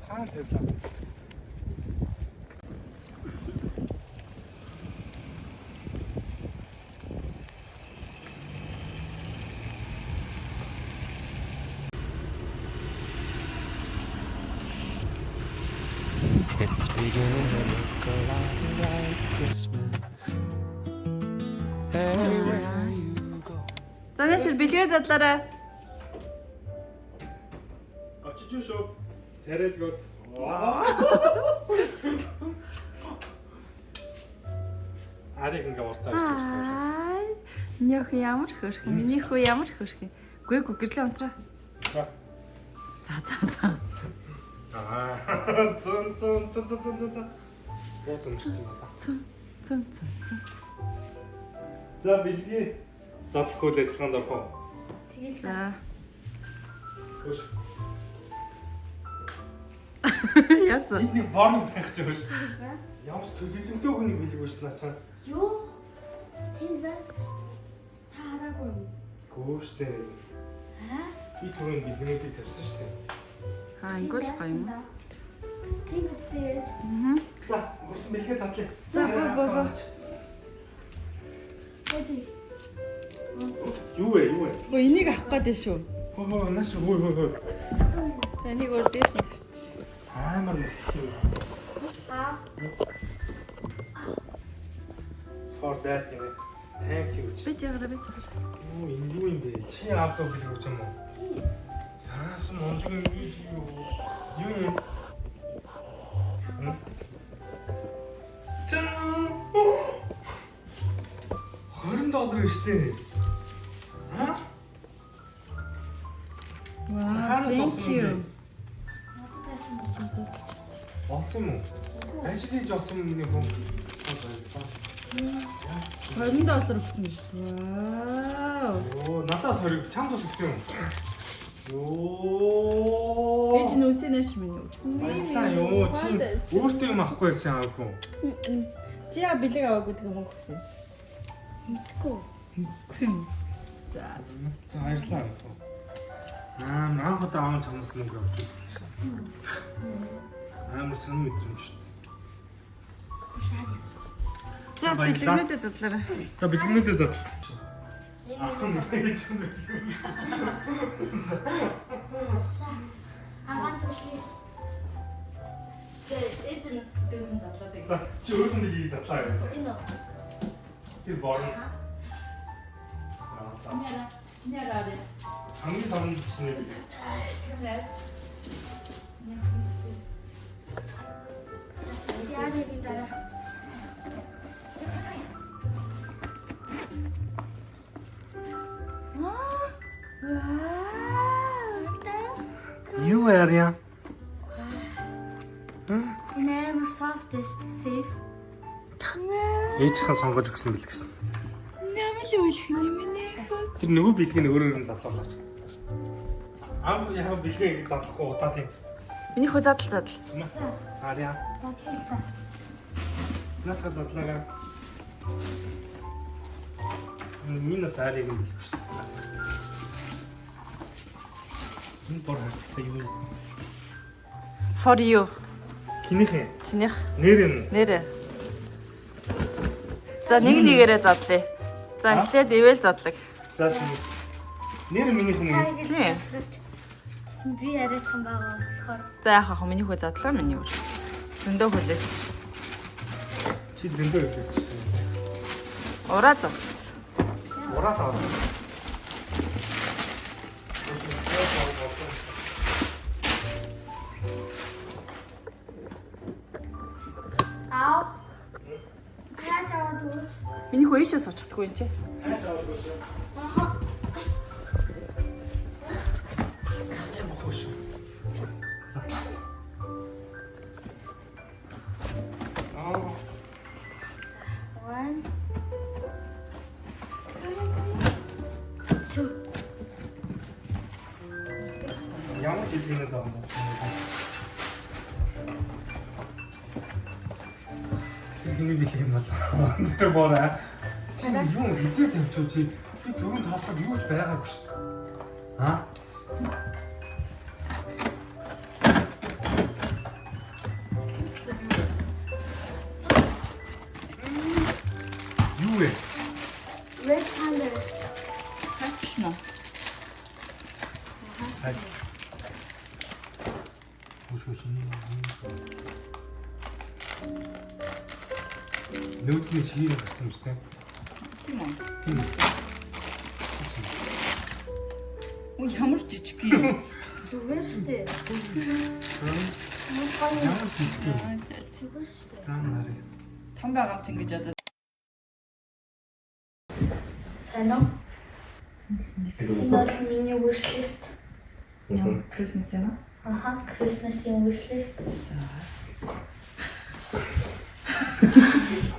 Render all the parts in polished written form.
Хаан тавилаа. It's beginning to look a lot like Christmas everywhere you go. Занашир бэлгээ задлаарай. Очиж шүү. Царайлгоод. Ариг ингээ уртаа ичиж байна. Нөх ямар хөрх. Миний хөө ямар хөрх. Гүй гэрлээ унтраа. За. Цэн. Боо цэнчтэй надаа. Цэн. За бэлгээ. Задлах үйл ажиллагаанд орох уу? Тэгэл. За. Хөш. Яасан. Энийг борн байх ч юм шиг. Ямар ч төлөвлөлтөө хүнийг бэлгүүш наачаа. Юу? Тэнд байсан шүү. Та хараагүй юу? Гүүштэй. Би түрүүн бэлгэнүүдийг тавьсан шүү дээ. Ангол гоё юм. Тийм үстэй яаж? За, бүрэн бэлгээ задлаа. За, боо. Өөжи. Юу вэ? Өө энийг авах гэдэг шүү. Хөө, нааш хөө. За энийг өөр дээш нь авчих. Амар мөх юм. For that юм. Thank you. Би жаагараа. Юу энэ юу юм бэ? Чи авдаг бэлгүүч юм уу? Тийм. Яасан мондөг юм юу? Юу юм? Чан. $20 штэ. Wow, thank you. Надад байсан. Олсон юм уу? Ажлын жолсон миний хүн. $20 өгсөн биз дээ. Вау. Оо, надаас хориг чамд ус өгсөн юм. Йоо. Ээж нь үсээ нэш миний үс. Баярлалаа ёо. Чи өөртөө юм авахгүй байсан аавгүй. Чи яа бэлэг аваагүй гэх юм уу гэсэн. Мэдгүй. За. За баярлалаа. Наах одоо аав чамаас мөнгө авч үзсэн шээ. Амар сонир мэдрэмж шүү дээ. За бэлгнүүдээ задлаарай. За бэлгнүүдээ задл. Ах нь гэж юм. За. Аваад төшлий. Ээж нь дөрөв задлаад байг. За чи өөрөнд бэлгийг задлаа яа. Энэ үү? Тэр борн. Няраа. Хамгийн том чинь Яа нэг дараа. юу яаря? Энэ амар soft safe. Ээжхэн сонгож өгсөн бэлэг шин. Намайг үлэх нэмэнэ. Тэр нөгөө бэлгийг өөрөөр нь задлуулаач. Аа яа бэлгээ ингэ задлахгүй удаад юм. Миний хөө задал. Аря. Задлаа. Натга задлага. Минус ариг юм бэлэг шин. Энэ бор харцтай юу? For you. Кинийхэн. Чинийх Нэр. За нэгээрээ задлаа. За эхлээд ивэл задлаг. За нэр минийх юм уу? Тийм. Би арай том байгаа болохоор. За яхаа миний хөө задлаа миний өөр. Зөндөө хөлөөсөн шин. Чи зөндөө хэлсэн шин. Ураа задлагч. Ураа таа. Аав. Яаж аваад өгөөч? Миний хөө ийшээ суучихдаггүй юм чи. Бохош. За. One. Two. Ямар хэлбэрээр байгаа юм бэ? Эхний бэлэг юм бол. Тэр бороо. Чи юу хизээ тавьчих чи би түрүүн тоолоход юу ч байгаагүй шүү дээ. Аа? Нүүдний чигээр гарсан юм шүү дээ. Тийм үү? Тийм. Оо ямар жижиг юм. Зүгээр шүү дээ. Ямар жижиг юм. Зүгээр шүү дээ. Зам нарыг. Том байгаа ч ингэж одоо Сайн уу? Энэ бол миний wishlist. юм Christmas юм аа. Аха, Christmas-ийн wishlist.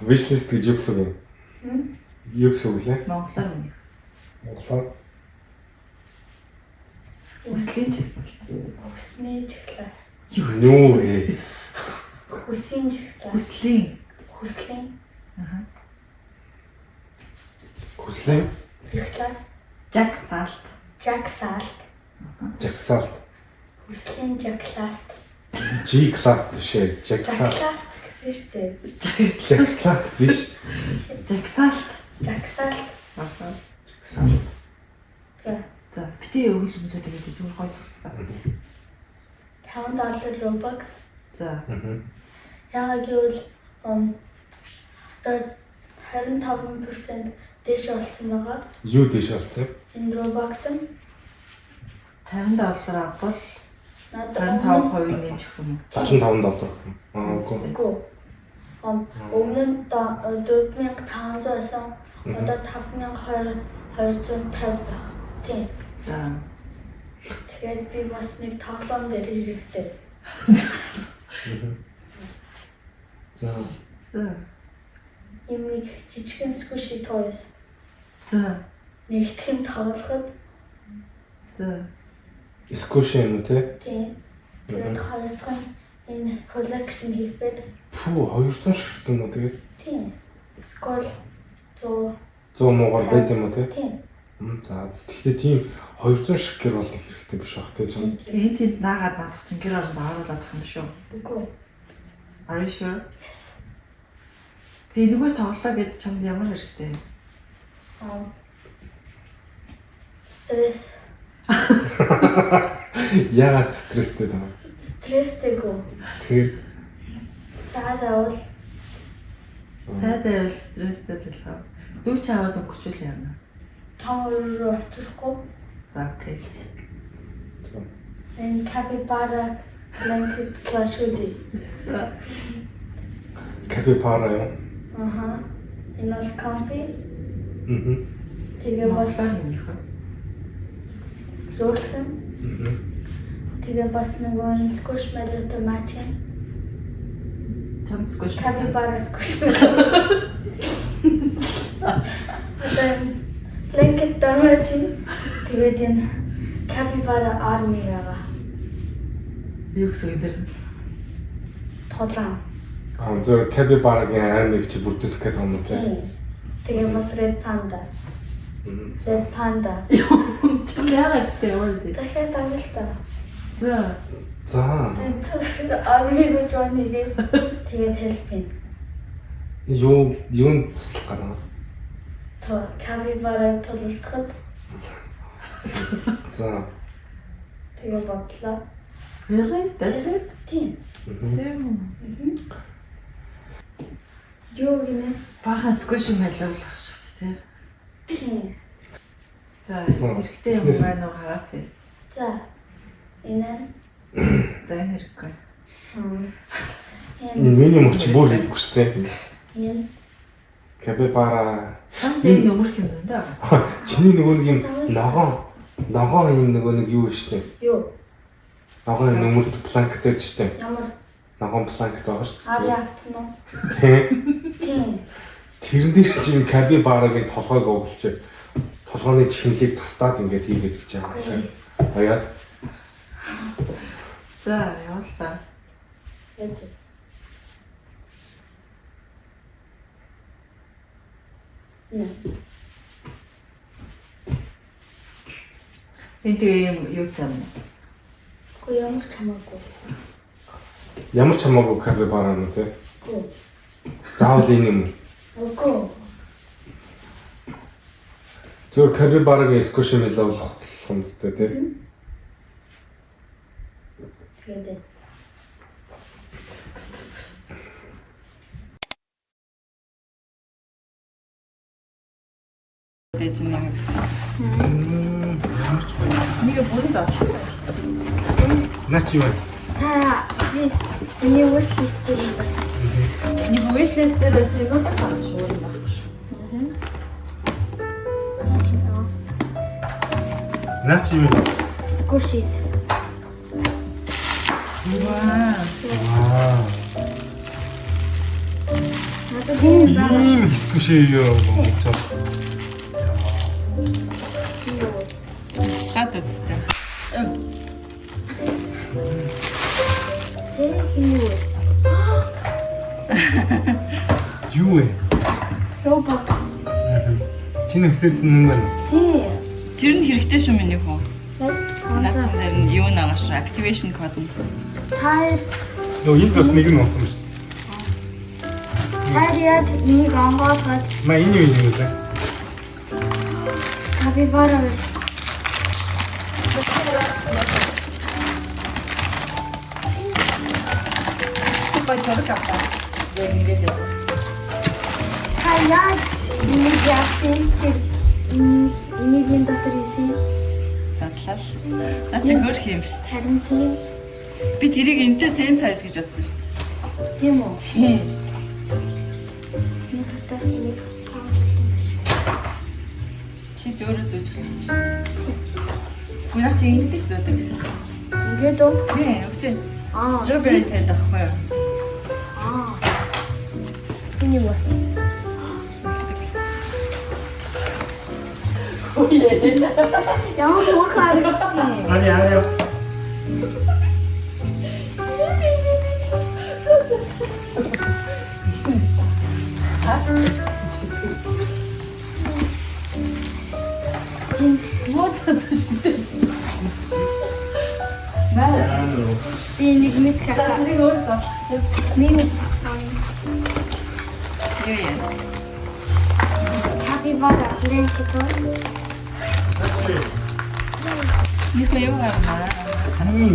Wishlist гэж юу гэсэн үг юм? Юу гэсэн үг лээ? Монголоор юм. Монголоор Үслийн ч гэсэн. Хүсний жиглас. юу ээ? Хүсийн жиглас. Үслийн. Хүслийн Аха. Хүслээ? жиглас. Жагсаалт. Жагсаалт. Жагсаалт. Хүслийн жагласт. G class төшөө. Жагсаалт. Жагласт гэсэн шүү дээ. Жагсаалт биш. Жагсаалт. Жагсаалт. Аха. Жагсаалт. За, За битээ өгүүлмэлээ тэгээд зүгээр гой зогссон. $5 Robux. За. Яагаад гэвэл одоо 25% дээш олцсон байгаа. Юу дэш болтой? Энэ Robux нь $50 авбал надад 55% нэмэх юм. $35. Үгүй. Үгүй. Өмнө нь 4500 байсан. Одоо 5250 байна. Тийм. За. Тэгээд би бас нэг тоглоом дээр хэрэгтэй. За. За. Ийм нэг жижигхэн squishy toys. За. Нэгтгэн тоглоход За. Скош юм те? тийм. Тэгээд хоёр дахь нь энэ collection хийхэд Пүү 200 ширхэг юм уу тэгээд? тийм. Скол 100 100 муугаар байд юм уу те? тийм. За тэгтээ тийм 200 ширхгээр бол хэрэгтэй биш бах те чам. Энэ тэнд наагаад надах чинь гэр орон зааруулаад ах юм шүү. Үгүй. Are you sure? Тэгээ нүгээр тоглолоо гэж чамд ямар хэрэгтэй юм? Стресс. Яагаад стресстэй байна? Стресстэйгөө. Тэгээд Саадавал Сайдаа стресстэй болох. Дүү ч аваад өнгөчүүл яана. том руу очихгүй. За окей. Энэ capybara blanket/hoodie. капипара юм. Аха. Энэ бол comfy. Тэгээ бас Монголоор юм яах вэ? зөөлхөн. Тэгээ бас нөгөө энэ squishmallow-тай matching. Чамд squish. Capybara squishmallow. Одоо blanket matching. Тэгээд энэ capybara army байгаа. Юу гэсэн юм дэр? Тоглоом. Зөв капипарагийн аймаг чи бүрдүүлэх гэдэг юм уу те? Тэгээ бас red panda. Red panda. Чам яагаад тэ өөр дээ? Дахиад тоглолтоо. За. За. Тэгээд армиг жооныгээ тэгээд хэлбэн. Юунд туслах гарна? То capybara тоглолтоход За. тэгээ бодлоо. Really? That's it? Тийм. Тийм. Юу гинэ? Баахан squish хэлүүлэх шүү дээ. Тийм. За, хэрэгтэй юм байна уу хараа тий. За. Энэ. За энэ хэрэггүй. Энэ миний мөч бүр хийхгүй шүү дээ. Энэ. Капипара. Санд энэ нөмөрх юм даа. Чиний нөгөө нэг юм ногоон юм нөгөө нэг юу шүү дээ. Юу? Ногоон нөмөрт планктэй шүү дээ. Ямар Ногоон планкт байгаа шүү ари дээ. авцсан уу? Тийм. Тийм. Тэрэн дээр чинь капипарагийн толгойг оглож толгойн чихнэлийг тастаад ингээд хийгээд гэж байгаа. Хаяад За, явуулаа. Яаж? Нэ. Энэ тэгээ юм юу юм? Гүй ямар ч хамаагүй. ямар ч хамаагүй капипара нь те. Гүй. Заавал энэ юм. Үгүй. Зөв капипарагийн скошин хэлээ болох юмстай те. Тэгээд Дэж нэг гэсэн. Ямар ч гоё. Нэг бүрэн зочлоо. Наа чи юу вэ? Та би миний wishlist-ийг бас. Нэг wishlist дээр бас нэг тань шуурна багш. Наа чи юу вэ? Squishies. Ваа. Надад энэ байгаа. Ийм хэсгүшээ юу болчихсон. Схад үстэй. Хин юу? Юу вэ? Roblox. Чиний өсөөдсөн юм байна. Тий. Тэр нь хэрэгтэй шүү миний хүн. Ганцаа. Надад дээр нь юу нэг аш activation code нь. Та Нөө энд бас нэг нь унтсан шүү дээ. яаж энийг онгоолгоод Маа энэ юу юм бэ? капибара биш. Бай төрөг аваа. Зэнгэрээ. Та яаж энийг яасан тэр энийний дотор исэн Задлал. Наа чи хөрх юм шүү дээ. харин тийм Би тэрийг энтэй same size гэж бодсон шүү дээ. тийм үү? Хм. Энэ дотор энийг хаалт юм шүү дээ. Чи зөөрөө зөөж болох юм шүү дээ. Гүнаа чи ингэдэг зөөдөг. Ингээд үү? Тийм, өгчээ. Аа. Strawberry head ахгүй юу? Аа. Энэ юу вэ? Ямар муухай харагдчих. Ари ари. Моцод шүү дээ. Наа. Би нэг мэд хаа. Нэг өөр зочлчих. Миний Юу яа? капибара бленкет үү? Нэг юу харна.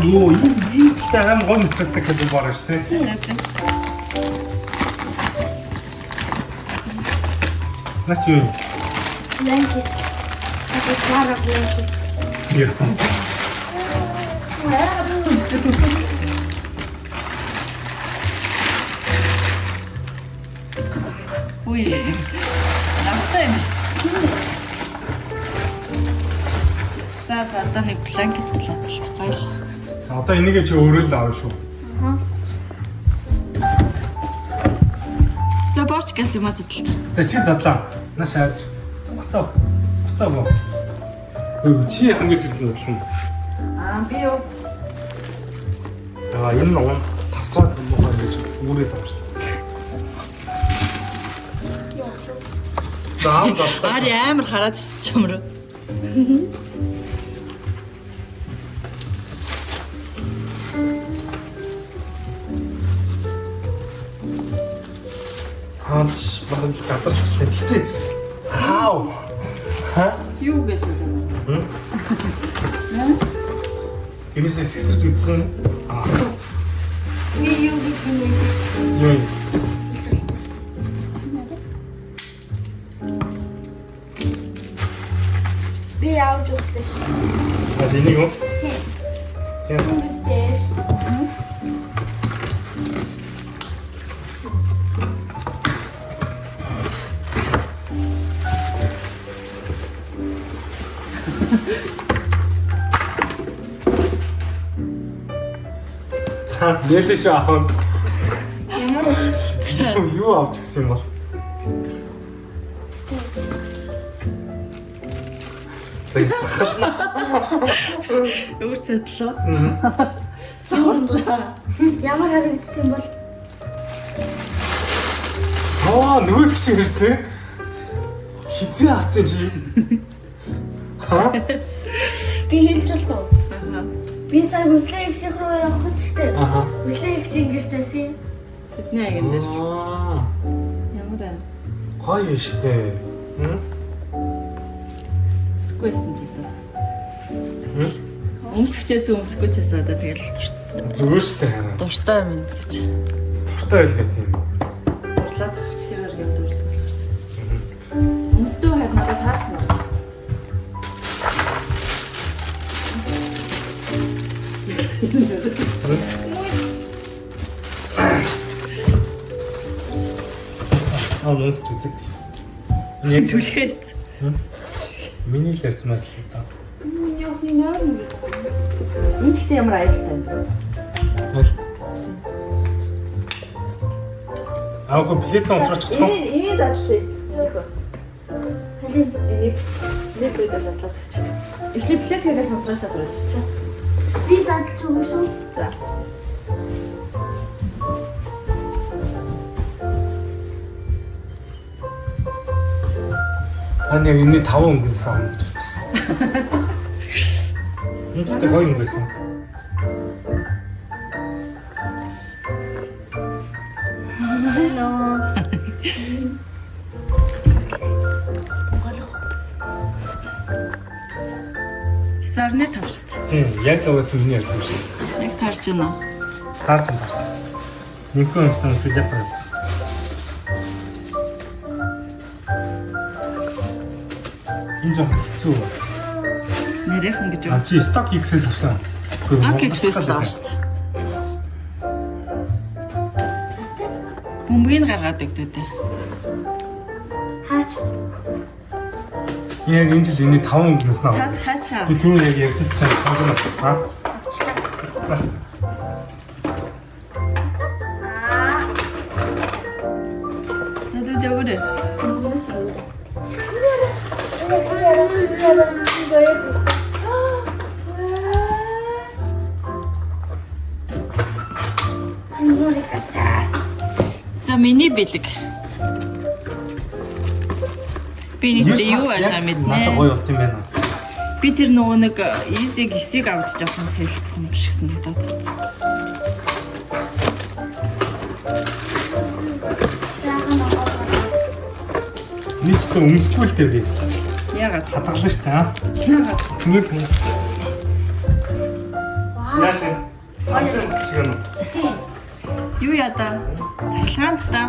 Юу ийм тагам гон хэвчтэй гэдэг байна шүү дээ. Тэгээд Наа чи юу? Blanket. Капибара бленкет. Яа. Ui. Настай юм шүү дээ. За одоо нэг бланкет болооцлох гоё л. За одоо энийг чи өөрөө л аав шүү. За борч гэсэн юм задлж. За чи задлаа. Наа шааж. Буцаа. Буцаа гоо. Өө чи хамгийн хэрэг задлаа. Аа би юу? Аа энэ нэг тасраад муугаа гэж үүрээд авч. Даам даасан. Ари амар хараад ч юм руу. Хаач бараг гадарчсан. Гэтэ хаа. Ха? Юу гэж үү? Гэрээсээ сэгсэрч идсэн. Аа. Би юу гэж юм бэ? Юу? Би явж өгсөн шүү. А энийг юу? Тийм. Тийм. Мэдээж. За нээлээ шүү ахын. Ямар Юу авч гисэн юм бол? Өөр цэдлөө. ямар харагдсан юм бол Аа нөгөө чи юм шүү дээ. Хизээ авсан чи. Ха? би хэлж болох уу? Би сая хүслээ их шиг руу явахд штэ. Аха. Хүслээ их чинь гэрт байсан. Бидний аган дээр. Аа. Ямар аа. Гоё штэ. Хм? Сквэсэн ч гэдэг. Өмсгчээс өмсгчээс одоо тэгэл Зүгээр штэ хараа. дуртай минь гэж. Дуртай байлгаа тийм. Дурлаад гарч хэрэг юм дуртай болох. Өмсдөө хайр надад таах нь. Нөөс үзэг. Яг Түлхээц. миний л ярьсан маа л та. Яахны нэр нь. Энд ихтэй ямар аюултай юм бэ? Аа хөө билетэн унтраач гэх юм. Энийг задлаа. Хадим. Энийг зэт үедээ задлаад өгч. Эхлээд билетээс унтраач чадварч чи. Би задлж өгнө шүү. За. Ани энэ 5 өнгөн сан гэж хэлсэн. Энд тэ гоё юм байсан. Сарны тавшд. Тийм, яг л байсан миний ярьсан шүү. Яг таарч байна уу? Таарч. Нэгэн өнөстөн сүлжээ тавьчих. Энэ жоо хэцүү. Нэрийнхэн гэж А үү? чи сток X-с авсан. Stock Excel лаа шүү дээ. Бөмбөгийг гаргаад өгдөө. Хаач. Яг энэ жил энэ 5 өнгөнөөс наа. Цаад хаачаа. Би түрүү яг ярьжсэн чинь санаж байна. За дүүд өгөрөө. За миний бэлэг. Би нэг юу яаж Надад мэднэ. гоё болт юм байна. Би тэр нөгөө нэг easy 9-ийг авч жоохон хэлсэн биш гэсэн надад. Нэг ч өмсөхгүй л дээ биз. Ягаад? Хатгална шүү дээ. Ягаад? Зүгээр л өмс. Яаж вэ? Санаж чигээр нь. Тийм. Юу ядаа? Цахилгаанд та.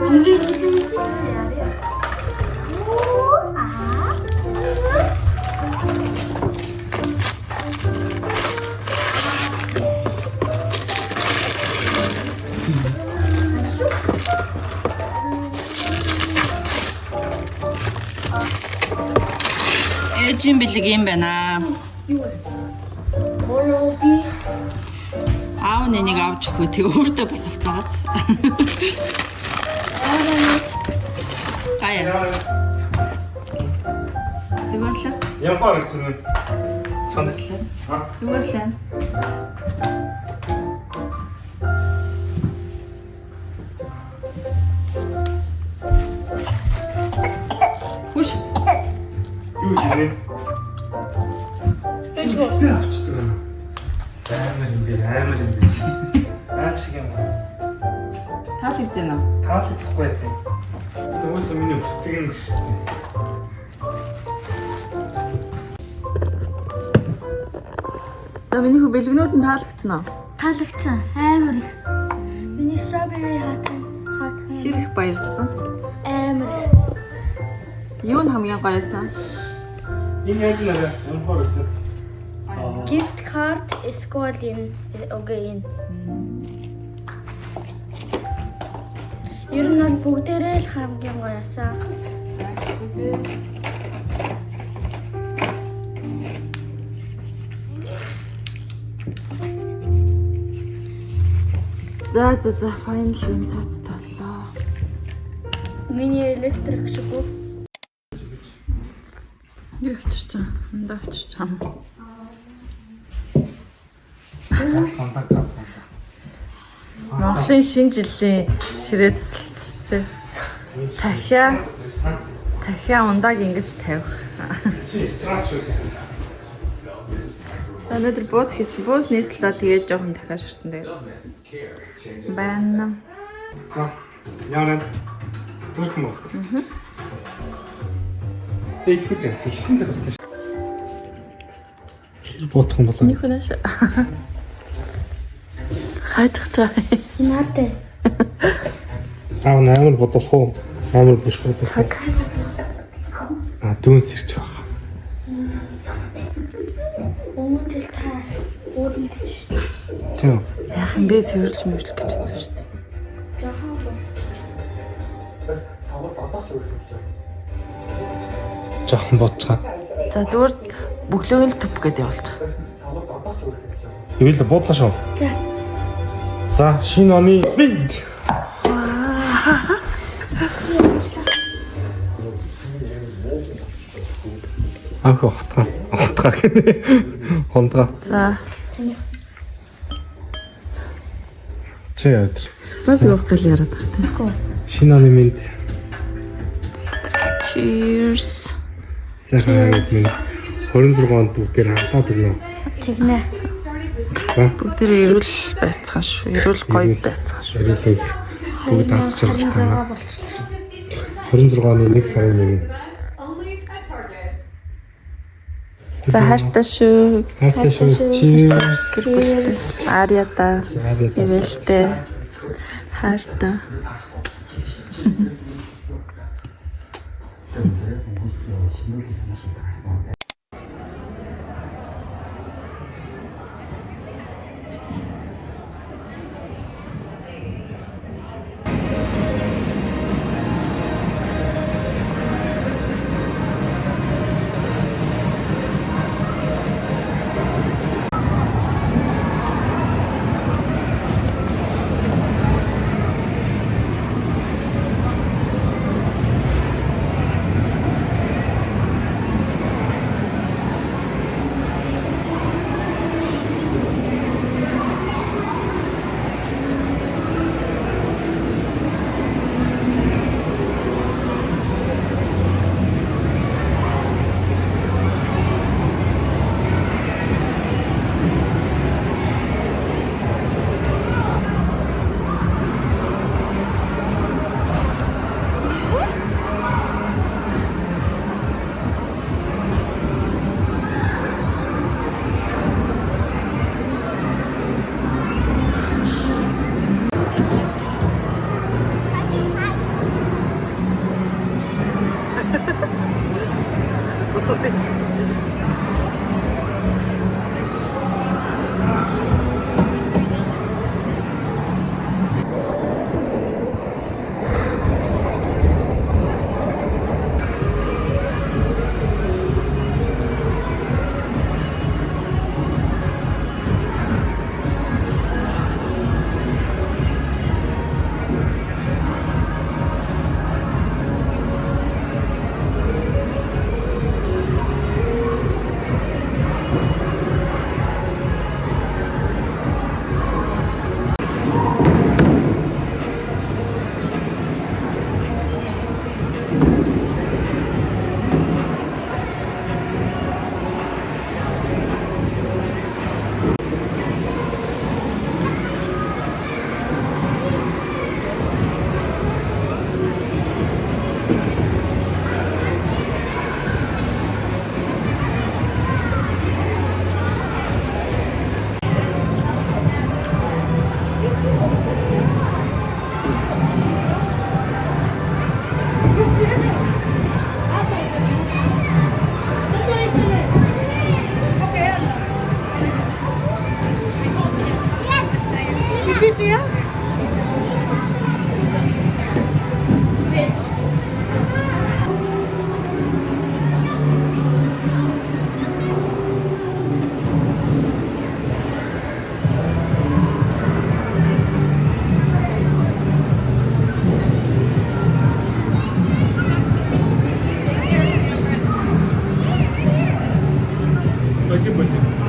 Өнгийн хийшээ хийшээ яарэ. Ээжийн бэлэг юм байна. Оо би Аав нэнийг авч өгөө тэг өөртөө бас авцаагац. Гая. Зүгэрлээ. Ямпаар гэж нэг чанал. Зүгэрлээ. Хүш. Юу юм бэ? Чи авчдаг юм. Амар юм бэ? Аим шиг юм. Таалагдж байна уу? Таалагдахгүй байх. Нөгөөс миний өсдөг юм шүү дээ. За миний хүү бэлгнүүд нь таалагдсан уу? таалагдсан амар их. Миний strawberry хатан Хэр их баярлсан. амар их. Юу нь хамгийн гоёсан? Энэ яаж нэрэ? Ямпаар гэж. Gift card эсвэл энэ окей энэ. Ер нь бол бүгдээрээ л хамгийн гоёсан. За final юм сац толлоо. Миний электрик шиг үү? Юу авчирч байгаа? Ундаа авчирч байгаа. Монголын шинэ жилийн ширээ цэцэлт шүү дээ. Дахиа ундааг ингэж тавих. Чи страч. За өнөөдөр бууз хийсэн. Бууз нийслэлээ тэгээд жоохон дахиад ширсэн тэгээд. Байна. За. Яаран. Welcome boss. Тэйтгэд хийсэн цаг болсон шүү. Бодох юм болоо. Нэг хүнаш. Хайдах таа. Энэ артай. Аав амар бодох уу? Амар биш бодох. Цаг. Дүүнс ирж байгаа. Өмнө жил та уудна гэсэн шүү дээ. Тийм. Яах юм бэ цэвэрлж мөвлөх гэж хэлсэн шүү дээ. Жохон буцчих. Жохон бодцгаа. За зүгээр бөглөөг л төв гэдээ явуулчих. Ивэл буудлаа шүү. За. За, шинэ оны бинт. Ах хатгаа гэнэ. Хондгаа. За. Чи яа. Бас явахтал яриад байгаа. Шинэ оны минь Cheers. сайхан минь 26 онд бүгдээр хамтаад өгнө. Тэгнэ. Бүгдээ эрүүл байцгаан шүү. Эрүүл гоё байцгаан шүү. Ерөөсөө бүгд аз жаргалтай. 26 болчихсон шүү дээ. 26 оны 1 сарын 1. За хайртай шүү. Хайртай шүү. Cheers. Гэр бүлтэй. Ариата. Эвэлтэй. Хайртай. Спасибо.